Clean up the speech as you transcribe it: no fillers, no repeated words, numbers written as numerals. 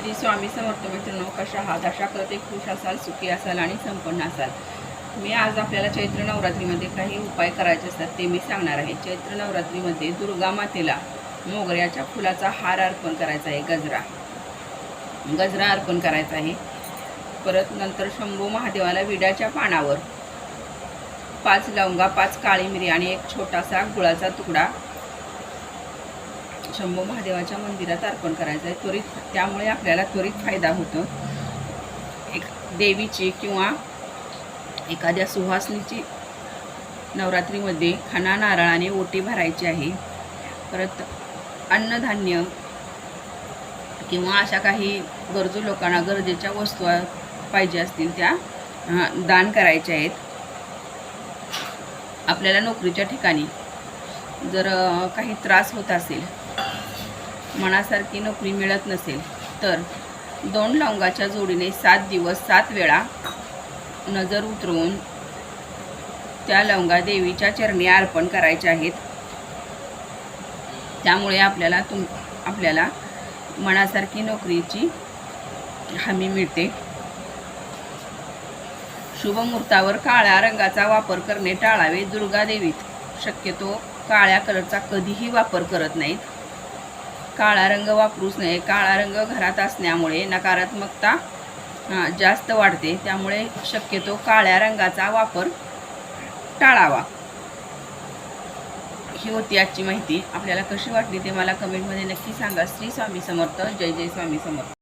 श्री स्वामी समर्थ मित्रांनो, कशा आहात? आशा करते खुश असाल, सुखी असाल आणि संपन्न असाल। मी आज आपल्याला चैत्र नवरात्रीमध्ये काही उपाय करायचे असतात ते मी सांगणार आहे। चैत्र नवरात्रीमध्ये दुर्गा मातेला मोगऱ्याच्या फुलाचा हार अर्पण करायचा आहे, गजरा अर्पण करायचा आहे। परत नंतर शंभू महादेवाला विड्याच्या पानावर 5 लवंगा, 5 काळी मिरी आणि एक छोटासा गुळाचा तुकडा शंभू महादेवाच्या मंदिरात अर्पण करायचा आहे। त्यामुळे आपल्याला त्वरित फायदा होतो। एक देवीची किंवा एखाद्या सुहासनीची नवरात्रीमध्ये खणा नारळाने ओटी भरायची आहे। परत अन्नधान्य किंवा अशा काही गरजू लोकांना गरजेच्या वस्तू पाहिजे असतील त्या दान करायच्या आहेत। आपल्याला नोकरीच्या ठिकाणी जर काही त्रास होत असेल, मनासारखी नोकरी मिळत नसेल, तर 2 लवंगाच्या जोडीने 7 दिवस 7 वेळा नजर उतरवून त्या लवंगा देवीच्या चरणी अर्पण करायच्या आहेत। त्यामुळे आपल्याला मनासारखी नोकरीची हमी मिळते। शुभ मुहूर्तावर काळ्या रंगाचा वापर करणे टाळावे। दुर्गा देवीत शक्यतो काळ्या कलरचा कधीही वापर करत नाहीत। काळा रंग वापरूच नये। काळा रंग घरात असण्यामुळे नकारात्मकता जास्त वाढते। त्यामुळे शक्यतो काळ्या रंगाचा वापर टाळावा। ही होती आजची माहिती। आपल्याला कशी वाटली ते मला कमेंटमध्ये नक्की सांगा। श्री स्वामी समर्थ। जय जय स्वामी समर्थ।